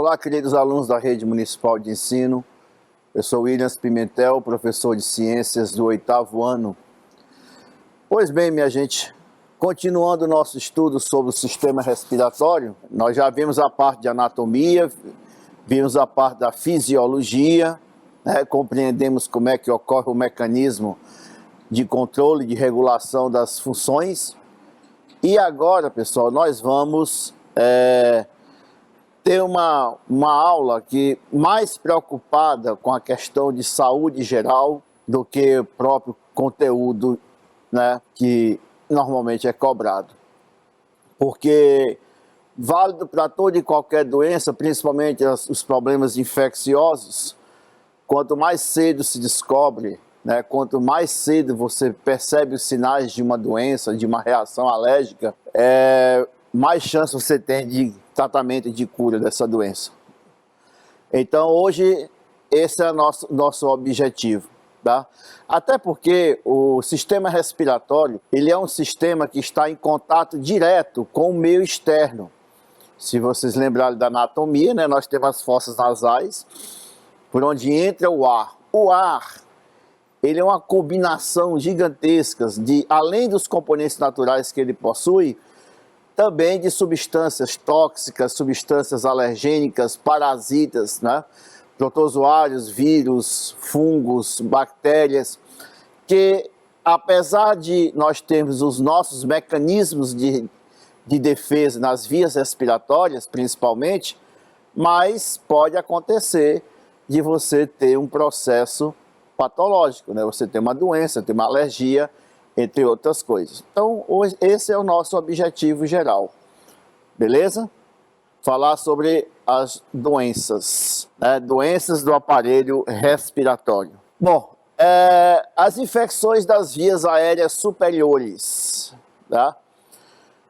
Olá, queridos alunos da Rede Municipal de Ensino. Eu sou Williams Pimentel, professor de Ciências do 8º ano. Pois bem, minha gente, continuando o nosso estudo sobre o sistema respiratório, nós já vimos a parte de anatomia, vimos a parte da fisiologia, compreendemos como é que ocorre o mecanismo de controle, de regulação das funções. E agora, pessoal, nós vamos ter uma aula que mais preocupada com a questão de saúde geral do que o próprio conteúdo, que normalmente é cobrado. Porque válido para toda e qualquer doença, principalmente os problemas infecciosos, quanto mais cedo se descobre, quanto mais cedo você percebe os sinais de uma doença, de uma reação alérgica, mais chance você tem de tratamento e de cura dessa doença. Então hoje esse é o nosso objetivo, tá? Até porque o sistema respiratório, ele é um sistema que está em contato direto com o meio externo. Se vocês lembrarem da anatomia, nós temos as fossas nasais, por onde entra o ar. O ar, ele é uma combinação gigantesca de, além dos componentes naturais que ele possui, também de substâncias tóxicas, substâncias alergênicas, parasitas, protozoários, vírus, fungos, bactérias, que apesar de nós termos os nossos mecanismos de defesa nas vias respiratórias, principalmente, mas pode acontecer de você ter um processo patológico, você tem uma doença, tem uma alergia, entre outras coisas. Então, hoje, esse é o nosso objetivo geral, beleza? Falar sobre as doenças, doenças do aparelho respiratório. Bom, as infecções das vias aéreas superiores, tá?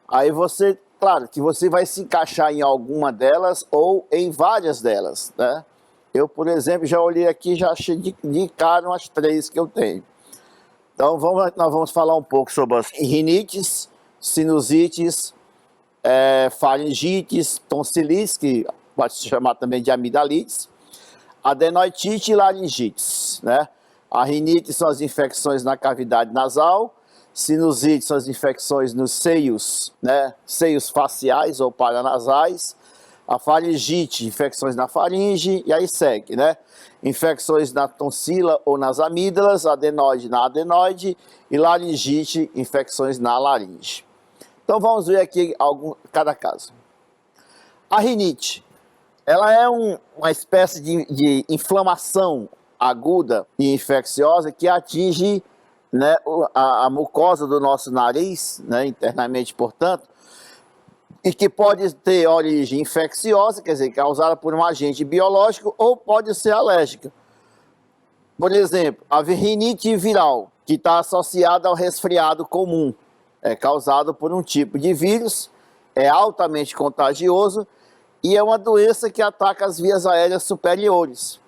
Aí você, claro, que você vai se encaixar em alguma delas ou em várias delas, Eu, por exemplo, já olhei aqui, já achei de cara umas 3 que eu tenho. Então, nós vamos falar um pouco sobre as rinites, sinusites, faringites, tonsilites, que pode se chamar também de amidalites, adenoidite e laringites, A rinite são as infecções na cavidade nasal, sinusite são as infecções nos seios, seios faciais ou paranasais, a faringite, infecções na faringe, e aí segue, Infecções na tonsila ou nas amígdalas, adenoide na adenoide e laringite, infecções na laringe. Então vamos ver aqui cada caso. A rinite, ela é uma espécie de inflamação aguda e infecciosa que atinge a mucosa do nosso nariz, internamente, portanto, e que pode ter origem infecciosa, quer dizer, causada por um agente biológico, ou pode ser alérgica. Por exemplo, a rinite viral, que está associada ao resfriado comum, é causado por um tipo de vírus, é altamente contagioso e é uma doença que ataca as vias aéreas superiores,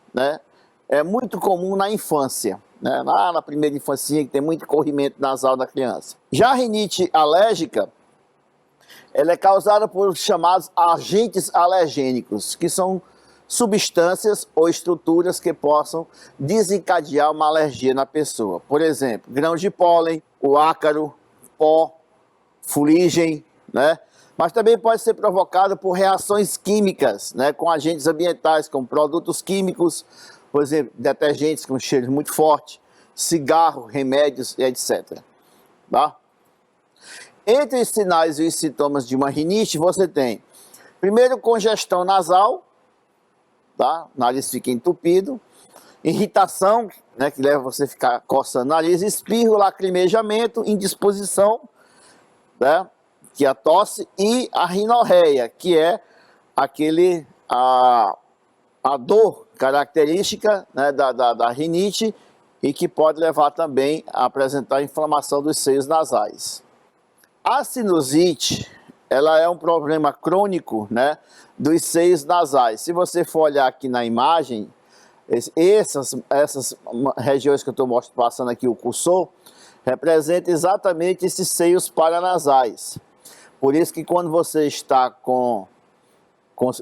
É muito comum na infância, lá na primeira infancinha, que tem muito corrimento nasal da criança. Já a rinite alérgica, ela é causada por chamados agentes alergênicos, que são substâncias ou estruturas que possam desencadear uma alergia na pessoa. Por exemplo, grãos de pólen, o ácaro, pó, fuligem, Mas também pode ser provocado por reações químicas, com agentes ambientais, como produtos químicos, por exemplo, detergentes com cheiro muito forte, cigarro, remédios, etc. Tá? Entre os sinais e os sintomas de uma rinite, você tem, primeiro, congestão nasal, o nariz fica entupido, irritação, que leva você a ficar coçando o nariz, espirro, lacrimejamento, indisposição, que é a tosse, e a rinorreia, que é a dor característica da rinite e que pode levar também a apresentar inflamação dos seios nasais. A sinusite, ela é um problema crônico, dos seios nasais. Se você for olhar aqui na imagem, essas regiões que eu estou passando aqui o cursor, representam exatamente esses seios paranasais. Por isso que quando você está com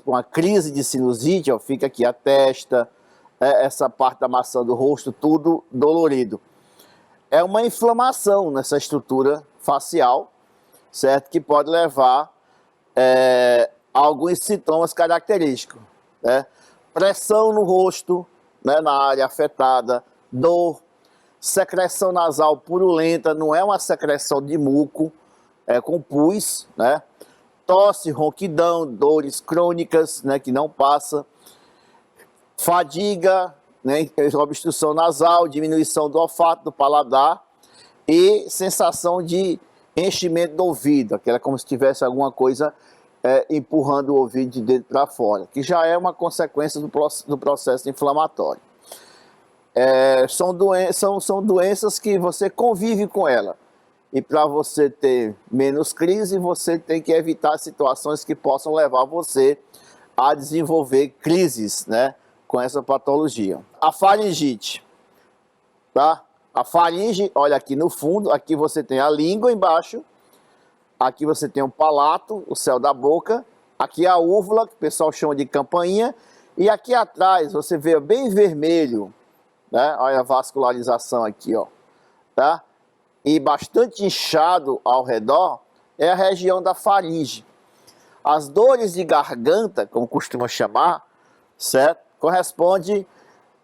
com a crise de sinusite, ó, fica aqui a testa, essa parte da maçã do rosto, tudo dolorido. É uma inflamação nessa estrutura facial, certo? Que pode levar a alguns sintomas característicos, né? Pressão no rosto, né, na área afetada, dor, secreção nasal purulenta, não é uma secreção de muco, é com pus, né? Tosse, ronquidão, dores crônicas, né, que não passa, fadiga, né, obstrução nasal, diminuição do olfato, do paladar e sensação de enchimento do ouvido, aquela como se tivesse alguma coisa empurrando o ouvido de dentro para fora, que já é uma consequência do processo inflamatório. São doenças que você convive com ela. E para você ter menos crise, você tem que evitar situações que possam levar você a desenvolver crises, né, com essa patologia. A faringite, tá? A faringe, olha aqui no fundo, aqui você tem a língua embaixo, aqui você tem o palato, o céu da boca, aqui a úvula, que o pessoal chama de campainha, e aqui atrás você vê bem vermelho, né? Olha a vascularização aqui, ó, tá? E bastante inchado ao redor, é a região da faringe. As dores de garganta, como costuma chamar, certo? Corresponde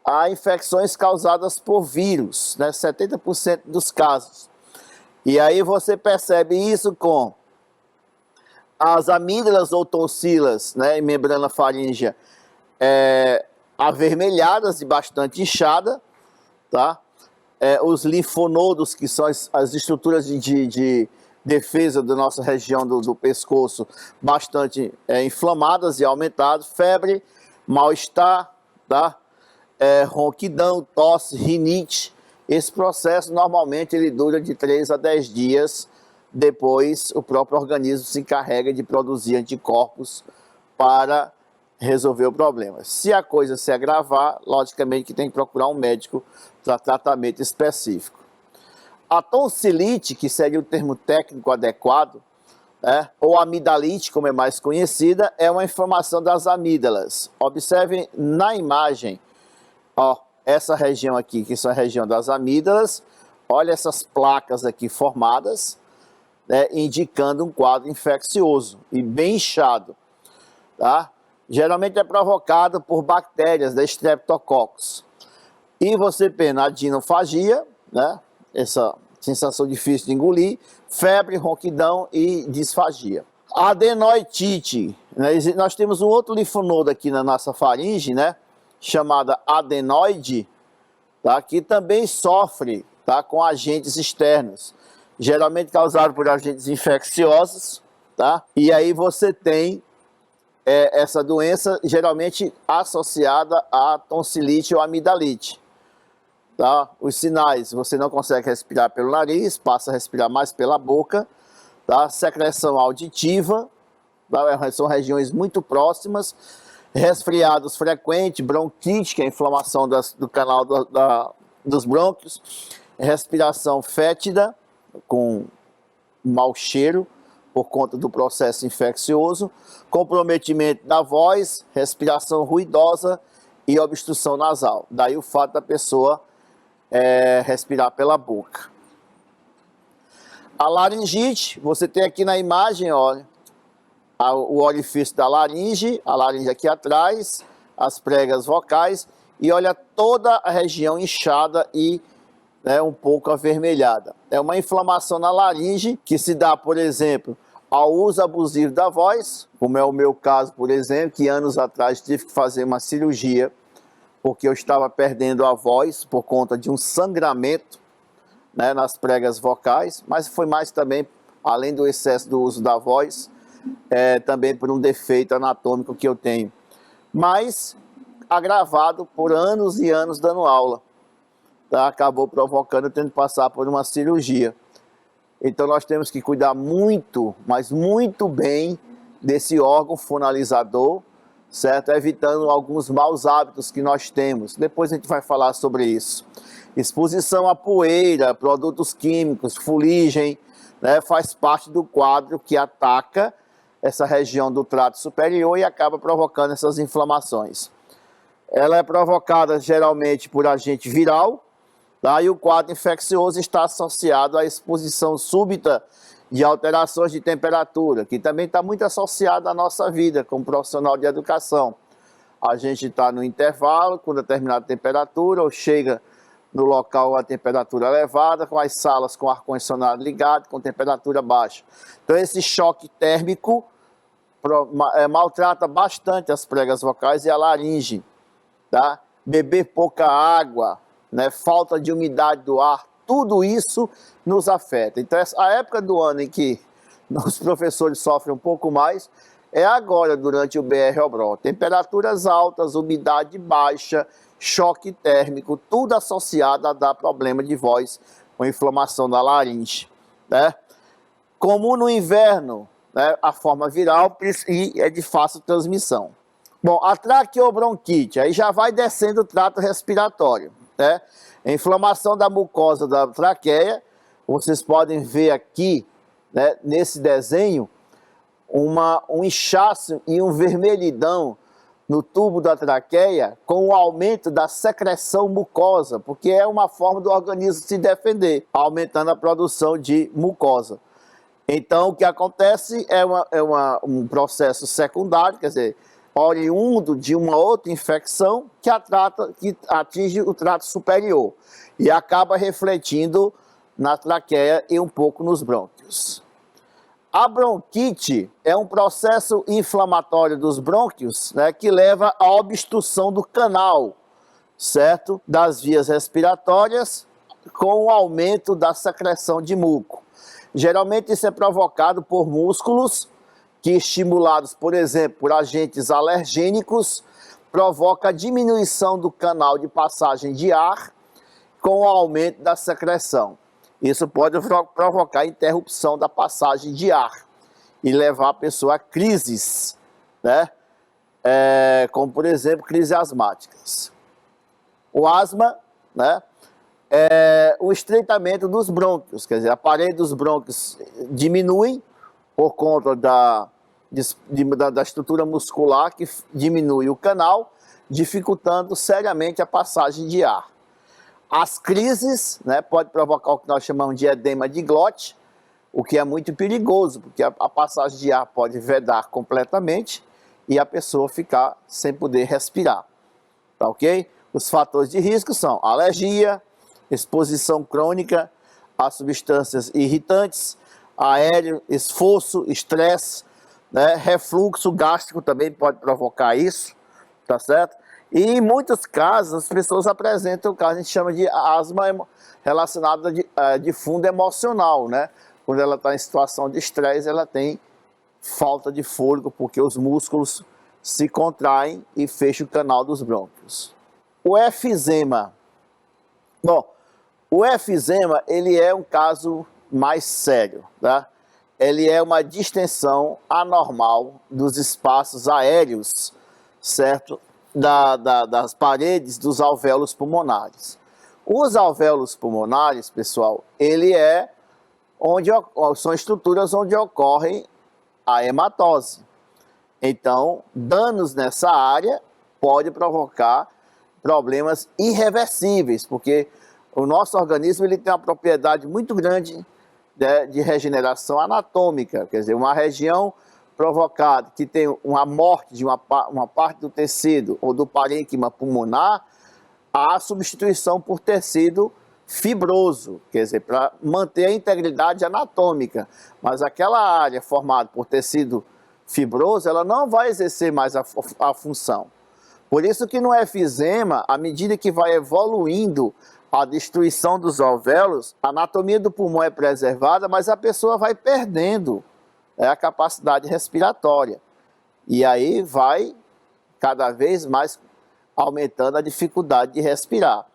a infecções causadas por vírus, né? 70% dos casos. E aí você percebe isso com as amígdalas ou tonsilas, né, em membrana faríngea, avermelhadas e bastante inchada, tá? Os linfonodos, que são as estruturas de defesa da nossa região do pescoço, bastante inflamadas e aumentadas, febre, mal-estar, tá? Ronquidão, tosse, rinite. Esse processo normalmente ele dura de 3 a 10 dias, depois o próprio organismo se encarrega de produzir anticorpos para resolver o problema. Se a coisa se agravar, logicamente que tem que procurar um médico para tratamento específico. A tonsilite, que seria o termo técnico adequado, né, ou amidalite, como é mais conhecida, é uma inflamação das amígdalas. Observem na imagem, ó, essa região aqui, que são a região das amígdalas, olha essas placas aqui formadas, né, indicando um quadro infeccioso e bem inchado, tá? Geralmente é provocado por bactérias da Streptococcus. E você tem a adenofagia, né, essa sensação difícil de engolir, febre, ronquidão e disfagia. A adenoidite, né, nós temos um outro linfonodo aqui na nossa faringe, né, chamada adenoide, tá, que também sofre, tá, com agentes externos, geralmente causado por agentes infecciosos, tá? E aí você tem essa doença geralmente associada à tonsilite ou amidalite. Tá? Os sinais, você não consegue respirar pelo nariz, passa a respirar mais pela boca, tá? Secreção auditiva, tá? São regiões muito próximas, resfriados frequentes, bronquite, que é a inflamação do canal dos brônquios, respiração fétida, com mau cheiro, por conta do processo infeccioso, comprometimento da voz, respiração ruidosa e obstrução nasal. Daí o fato da pessoa respirar pela boca. A laringite, você tem aqui na imagem, olha, o orifício da laringe, a laringe aqui atrás, as pregas vocais, e olha toda a região inchada e um pouco avermelhada. É uma inflamação na laringe que se dá, por exemplo, ao uso abusivo da voz, como é o meu caso, por exemplo, que anos atrás tive que fazer uma cirurgia porque eu estava perdendo a voz por conta de um sangramento, né, nas pregas vocais, mas foi mais também, além do excesso do uso da voz, também por um defeito anatômico que eu tenho, mas agravado por anos e anos dando aula. Tá? Acabou provocando, tendo que passar por uma cirurgia. Então nós temos que cuidar muito, mas muito bem desse órgão fonalizador, certo? Evitando alguns maus hábitos que nós temos. Depois a gente vai falar sobre isso. Exposição à poeira, produtos químicos, fuligem, né? Faz parte do quadro que ataca essa região do trato superior e acaba provocando essas inflamações. Ela é provocada geralmente por agente viral, tá? E o quadro infeccioso está associado à exposição súbita de alterações de temperatura, que também está muito associado à nossa vida como profissional de educação. A gente está no intervalo com determinada temperatura, ou chega no local a temperatura elevada, com as salas com ar-condicionado ligado, com temperatura baixa. Então esse choque térmico maltrata bastante as pregas vocais e a laringe, tá? Beber pouca água, né? Falta de umidade do ar, tudo isso nos afeta. Então a época do ano em que os professores sofrem um pouco mais é agora, durante o BR-Obrol. Temperaturas altas, umidade baixa, choque térmico, tudo associado a dar problema de voz com inflamação da laringe, né? Comum no inverno, né, a forma viral e é de fácil transmissão. Bom, a traqueobronquite, aí já vai descendo o trato respiratório, né? A inflamação da mucosa da traqueia, vocês podem ver aqui, né, nesse desenho, um inchaço e um vermelhidão no tubo da traqueia com o aumento da secreção mucosa, porque é uma forma do organismo se defender, aumentando a produção de mucosa. Então, o que acontece é um processo secundário, quer dizer, oriundo de uma outra infecção que atinge o trato superior e acaba refletindo na traqueia e um pouco nos brônquios. A bronquite é um processo inflamatório dos brônquios, né, que leva à obstrução do canal, certo? Das vias respiratórias, com o aumento da secreção de muco. Geralmente isso é provocado por músculos que, estimulados, por exemplo, por agentes alergênicos, provoca a diminuição do canal de passagem de ar com o aumento da secreção. Isso pode provocar interrupção da passagem de ar e levar a pessoa a crises, né? Como, por exemplo, crises asmáticas. O asma, né, é o estreitamento dos brônquios, quer dizer, a parede dos brônquios diminui por conta da estrutura muscular que diminui o canal, dificultando seriamente a passagem de ar. As crises, né, pode provocar o que nós chamamos de edema de glote, o que é muito perigoso, porque a passagem de ar pode vedar completamente e a pessoa ficar sem poder respirar, tá ok? Os fatores de risco são alergia, exposição crônica a substâncias irritantes, aéreo, esforço, estresse, né, refluxo gástrico também pode provocar isso, tá certo? E em muitos casos, as pessoas apresentam o que a gente chama de asma relacionada de fundo emocional, né? Quando ela está em situação de estresse, ela tem falta de fôlego, porque os músculos se contraem e fecham o canal dos brônquios. O efizema. Bom, o efizema, ele é um caso mais sério, tá? Ele é uma distensão anormal dos espaços aéreos, certo? Das paredes dos alvéolos pulmonares. Os alvéolos pulmonares, pessoal, são estruturas onde ocorre a hematose. Então, danos nessa área pode provocar problemas irreversíveis, porque o nosso organismo ele tem uma propriedade muito grande, né, de regeneração anatômica, quer dizer, uma região provocado, que tem uma morte de uma parte do tecido ou do parênquima pulmonar, há substituição por tecido fibroso, quer dizer, para manter a integridade anatômica. Mas aquela área formada por tecido fibroso, ela não vai exercer mais a função. Por isso que no efizema, à medida que vai evoluindo a destruição dos alvéolos, a anatomia do pulmão é preservada, mas a pessoa vai perdendo a capacidade respiratória. E aí vai cada vez mais aumentando a dificuldade de respirar.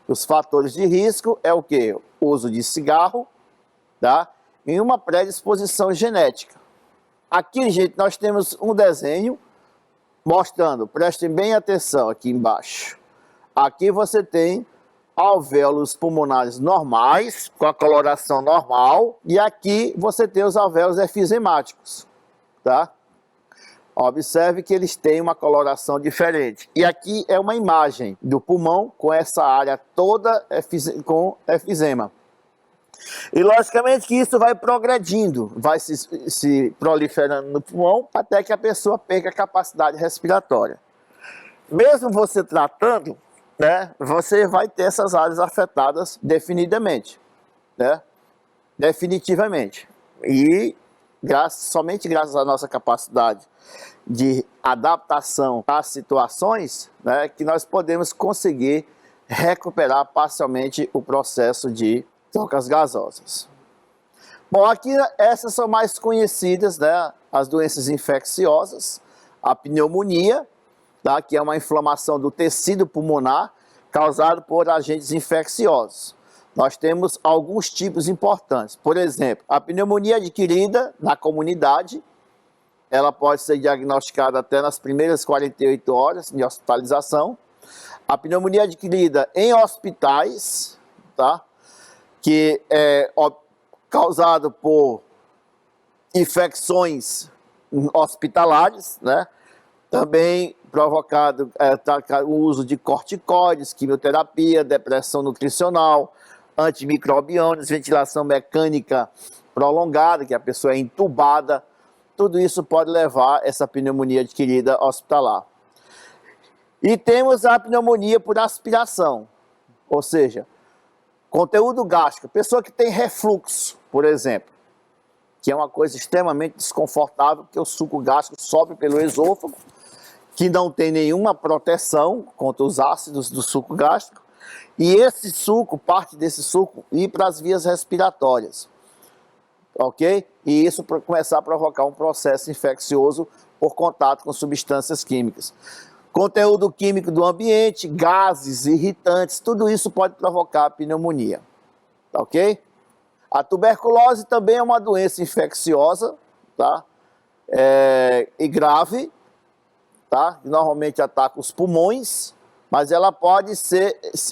Os fatores de risco é o quê? Uso de cigarro, tá? E uma predisposição genética. Aqui, gente, nós temos um desenho mostrando, prestem bem atenção aqui embaixo. Aqui você tem alvéolos pulmonares normais, com a coloração normal, e aqui você tem os alvéolos efizemáticos, tá? Observe que eles têm uma coloração diferente. E aqui é uma imagem do pulmão com essa área toda com efizema. E logicamente que isso vai progredindo, vai se proliferando no pulmão até que a pessoa perca a capacidade respiratória. Mesmo você tratando, né, você vai ter essas áreas afetadas definidamente, né, definitivamente. E somente graças à nossa capacidade de adaptação às situações, né, que nós podemos conseguir recuperar parcialmente o processo de trocas gasosas. Bom, aqui essas são mais conhecidas, né, as doenças infecciosas, a pneumonia, tá, que é uma inflamação do tecido pulmonar causada por agentes infecciosos. Nós temos alguns tipos importantes. Por exemplo, a pneumonia adquirida na comunidade, ela pode ser diagnosticada até nas primeiras 48 horas de hospitalização. A pneumonia adquirida em hospitais, tá? Que é causado por infecções hospitalares, né? Também provocado o uso de corticoides, quimioterapia, depressão nutricional, antimicrobianos, ventilação mecânica prolongada, que a pessoa é entubada. Tudo isso pode levar a essa pneumonia adquirida hospitalar. E temos a pneumonia por aspiração, ou seja, conteúdo gástrico, pessoa que tem refluxo, por exemplo, que é uma coisa extremamente desconfortável, porque o suco gástrico sobe pelo esôfago, que não tem nenhuma proteção contra os ácidos do suco gástrico, e esse suco, parte desse suco, ir para as vias respiratórias. Ok? E isso para começar a provocar um processo infeccioso por contato com substâncias químicas. Conteúdo químico do ambiente, gases, irritantes, tudo isso pode provocar pneumonia. Tá ok? A tuberculose também é uma doença infecciosa, tá? E grave, tá? Normalmente ataca os pulmões, mas ela pode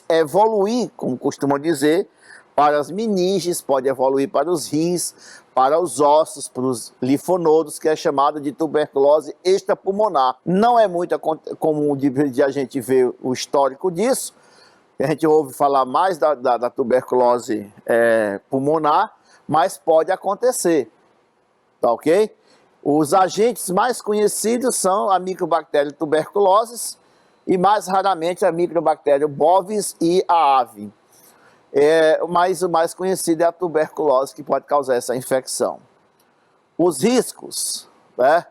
evoluir, como costumam dizer, para as meninges, pode evoluir para os rins, para os ossos, para os linfonodos, que é chamado de tuberculose extrapulmonar. Não é muito comum de a gente ver o histórico disso, a gente ouve falar mais da tuberculose pulmonar, mas pode acontecer, tá ok? Os agentes mais conhecidos são a microbactéria tuberculose e mais raramente a microbactéria bovis e a ave. Mas o mais conhecido é a tuberculose, que pode causar essa infecção. Os riscos, né?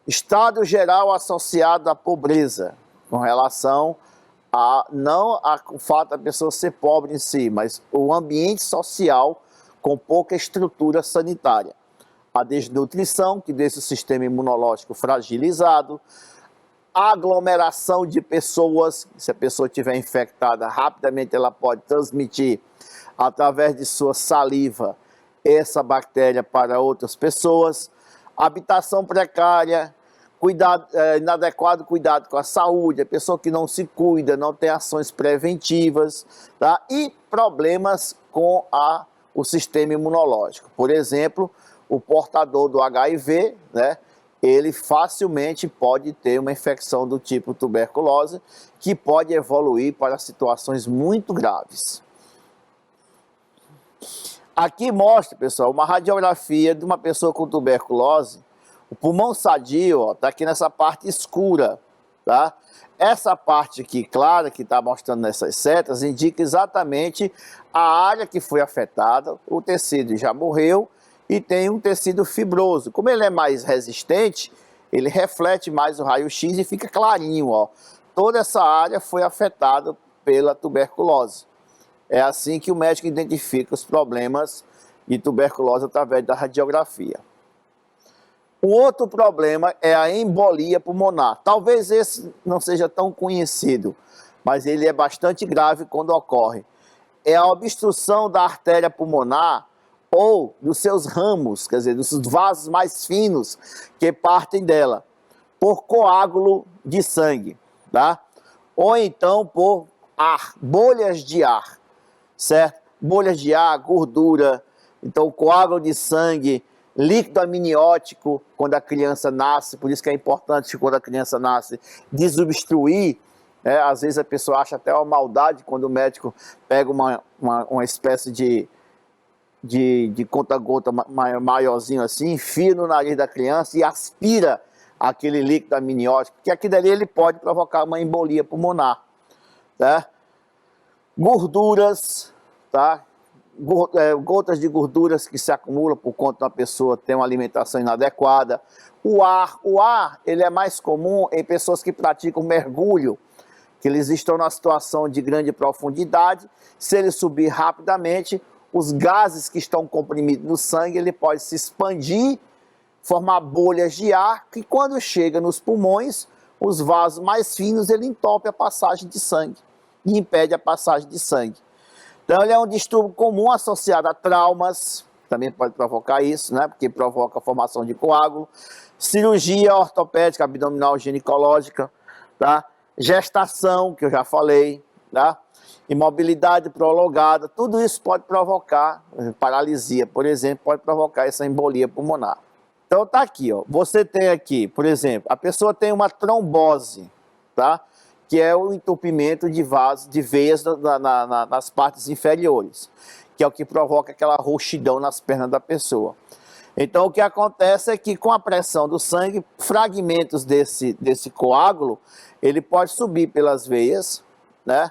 Estado geral associado à pobreza, com relação não ao fato da pessoa ser pobre em si, mas o ambiente social com pouca estrutura sanitária. A desnutrição, que deixa o sistema imunológico fragilizado, a aglomeração de pessoas, se a pessoa estiver infectada, rapidamente ela pode transmitir através de sua saliva essa bactéria para outras pessoas, habitação precária, inadequado cuidado com a saúde, a pessoa que não se cuida, não tem ações preventivas, tá? E problemas com o sistema imunológico. Por exemplo, o portador do HIV, né? Ele facilmente pode ter uma infecção do tipo tuberculose, que pode evoluir para situações muito graves. Aqui mostra, pessoal, uma radiografia de uma pessoa com tuberculose. O pulmão sadio está aqui nessa parte escura, tá? Essa parte aqui clara, que está mostrando nessas setas, indica exatamente a área que foi afetada, o tecido já morreu, e tem um tecido fibroso. Como ele é mais resistente, ele reflete mais o raio-x e fica clarinho, ó. Toda essa área foi afetada pela tuberculose. É assim que o médico identifica os problemas de tuberculose através da radiografia. Um outro problema é a embolia pulmonar. Talvez esse não seja tão conhecido, mas ele é bastante grave quando ocorre. É a obstrução da artéria pulmonar ou dos seus ramos, quer dizer, dos vasos mais finos que partem dela, por coágulo de sangue, tá? Ou então por bolhas de ar, certo? Bolhas de ar, gordura, então o coágulo de sangue líquido amniótico quando a criança nasce, por isso que é importante quando a criança nasce desobstruir, né? Às vezes a pessoa acha até uma maldade quando o médico pega uma espécie de conta-gota maiorzinho assim, enfia no nariz da criança e aspira aquele líquido amniótico, que aqui dali ele pode provocar uma embolia pulmonar, tá? Gorduras, tá? Gotas de gorduras que se acumulam por conta da pessoa ter uma alimentação inadequada. O ar, ele é mais comum em pessoas que praticam mergulho, que eles estão numa situação de grande profundidade. Se ele subir rapidamente, os gases que estão comprimidos no sangue, ele pode se expandir, formar bolhas de ar, que quando chega nos pulmões, os vasos mais finos, ele entope a passagem de sangue e impede a passagem de sangue. Então ele é um distúrbio comum associado a traumas, também pode provocar isso, né? Porque provoca a formação de coágulo, cirurgia ortopédica, abdominal, ginecológica, tá? Gestação, que eu já falei, tá? Imobilidade prolongada, tudo isso pode provocar paralisia, por exemplo, pode provocar essa embolia pulmonar. Então tá aqui, ó. Você tem aqui, por exemplo, a pessoa tem uma trombose, tá? Que é o entupimento de vasos, de veias nas partes inferiores, que é o que provoca aquela rouxidão nas pernas da pessoa. Então o que acontece é que com a pressão do sangue, fragmentos desse coágulo, ele pode subir pelas veias, né?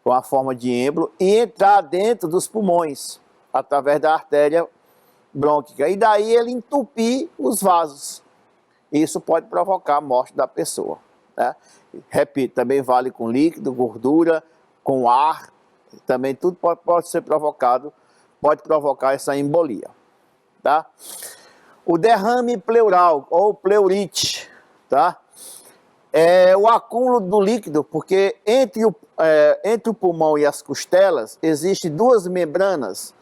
Com a forma de êmbolo, e entrar dentro dos pulmões, através da artéria brônquica. E daí ele entupir os vasos. Isso pode provocar a morte da pessoa, né? Repito, também vale com líquido, gordura, com ar, também tudo pode ser provocado, pode provocar essa embolia, tá? O derrame pleural, ou pleurite, tá? É o acúmulo do líquido, porque entre o pulmão e as costelas, existem duas membranas,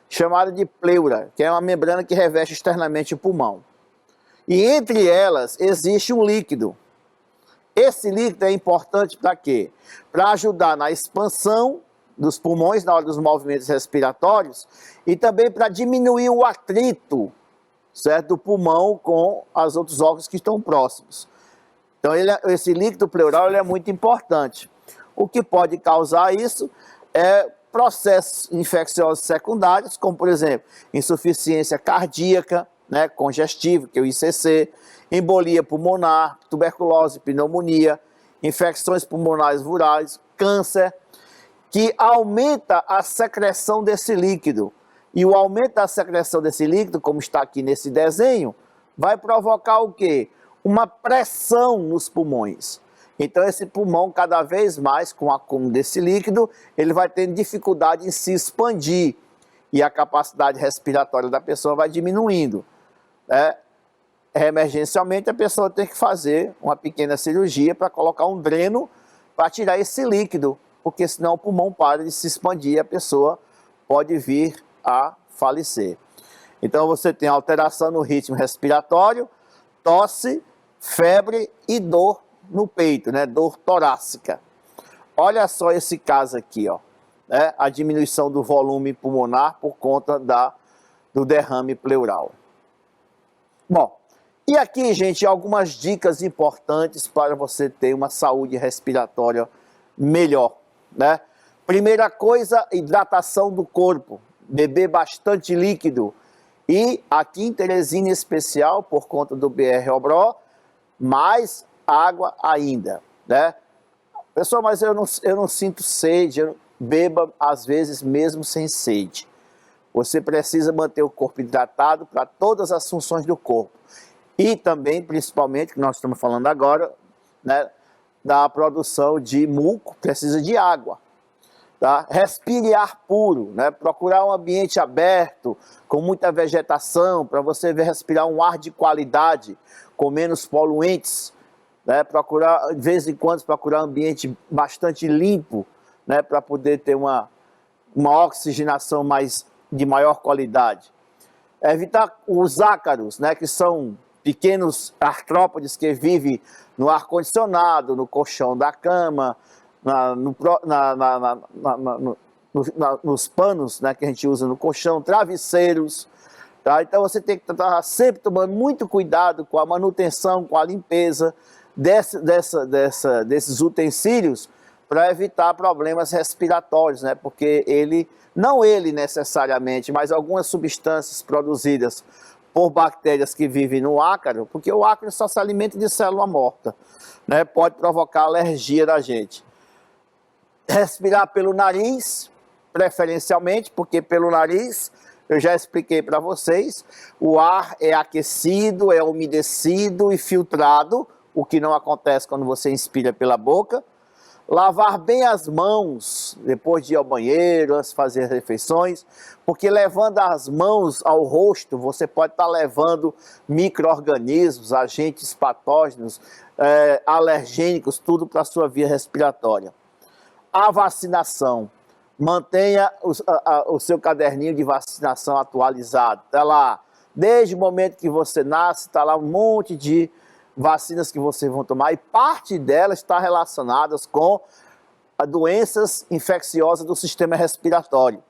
chamadas de pleura, que é uma membrana que reveste externamente o pulmão. E entre elas existe um líquido. Esse líquido é importante para quê? Para ajudar na expansão dos pulmões na hora dos movimentos respiratórios e também para diminuir o atrito, certo, do pulmão com os outros órgãos que estão próximos. Então esse líquido pleural é muito importante. O que pode causar isso é processos infecciosos secundários, como por exemplo, insuficiência cardíaca, né, congestiva, que é o ICC, embolia pulmonar, tuberculose, pneumonia, infecções pulmonares virais, câncer, que aumenta a secreção desse líquido. E o aumento da secreção desse líquido, como está aqui nesse desenho, vai provocar o quê? Uma pressão nos pulmões. Então esse pulmão, cada vez mais, com o acúmulo desse líquido, ele vai tendo dificuldade em se expandir. E a capacidade respiratória da pessoa vai diminuindo. Emergencialmente a pessoa tem que fazer uma pequena cirurgia para colocar um dreno para tirar esse líquido, porque senão o pulmão para de se expandir e a pessoa pode vir a falecer. Então você tem alteração no ritmo respiratório, tosse, febre e dor no peito, né? Dor torácica. Olha só esse caso aqui, ó, né? A diminuição do volume pulmonar por conta do derrame pleural. Bom, e aqui, gente, algumas dicas importantes para você ter uma saúde respiratória melhor, né? Primeira coisa, hidratação do corpo, beber bastante líquido e aqui em Teresina em especial, por conta do BR-Obró, mais água ainda, né? Pessoal, mas eu não sinto sede, beba às vezes mesmo sem sede. Você precisa manter o corpo hidratado para todas as funções do corpo. E também, principalmente, que nós estamos falando agora, né, da produção de muco, precisa de água. Tá? Respire ar puro, né? Procurar um ambiente aberto, com muita vegetação, para você respirar um ar de qualidade, com menos poluentes. Né? Procurar, de vez em quando, procurar um ambiente bastante limpo, né? Para poder ter uma oxigenação de maior qualidade. Evitar os ácaros, né? Que são pequenos artrópodes que vivem no ar-condicionado, no colchão da cama, nos panos, né, que a gente usa no colchão, travesseiros, Tá? Então você tem que estar sempre tomando muito cuidado com a manutenção, com a limpeza desses utensílios para evitar problemas respiratórios, né? Porque não ele necessariamente, mas algumas substâncias produzidas por bactérias que vivem no ácaro, porque o ácaro só se alimenta de célula morta, né? Pode provocar alergia da gente. Respirar pelo nariz, preferencialmente, porque pelo nariz, eu já expliquei para vocês, o ar é aquecido, é umedecido e filtrado, o que não acontece quando você inspira pela boca. Lavar bem as mãos depois de ir ao banheiro, antes de fazer as refeições, porque levando as mãos ao rosto, você pode estar levando micro-organismos, agentes patógenos, alergênicos, tudo para a sua via respiratória. A vacinação. Mantenha o seu caderninho de vacinação atualizado. Está lá, desde o momento que você nasce, está lá um monte de vacinas que vocês vão tomar e parte delas está relacionadas com doenças infecciosas do sistema respiratório.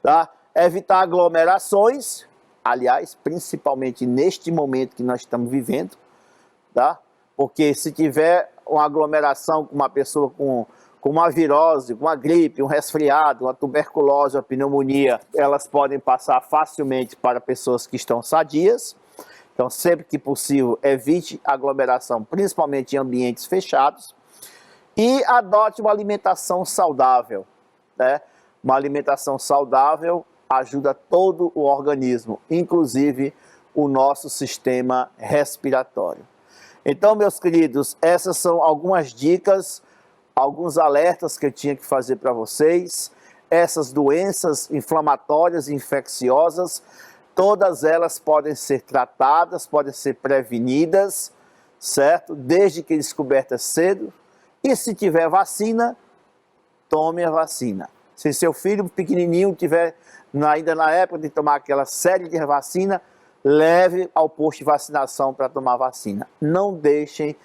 Tá? Evitar aglomerações, aliás, principalmente neste momento que nós estamos vivendo, tá? Porque se tiver uma aglomeração com uma pessoa com uma virose, com uma gripe, um resfriado, uma tuberculose, uma pneumonia, elas podem passar facilmente para pessoas que estão sadias. Então, sempre que possível, evite aglomeração, principalmente em ambientes fechados. E adote uma alimentação saudável, né? Uma alimentação saudável ajuda todo o organismo, inclusive o nosso sistema respiratório. Então, meus queridos, essas são algumas dicas, alguns alertas que eu tinha que fazer para vocês. Essas doenças inflamatórias e infecciosas, todas elas podem ser tratadas, podem ser prevenidas, certo? Desde que descobertas cedo. E se tiver vacina, tome a vacina. Se seu filho pequenininho tiver ainda na época de tomar aquela série de vacina, leve ao posto de vacinação para tomar vacina. Não deixem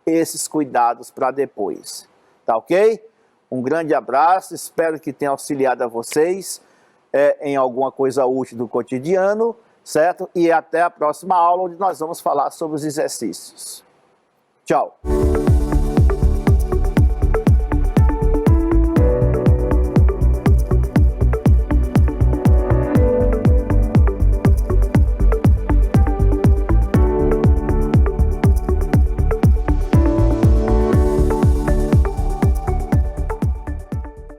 esses cuidados para depois. Tá ok? Um grande abraço, espero que tenha auxiliado a vocês em alguma coisa útil do cotidiano, certo? E até a próxima aula, onde nós vamos falar sobre os exercícios. Tchau!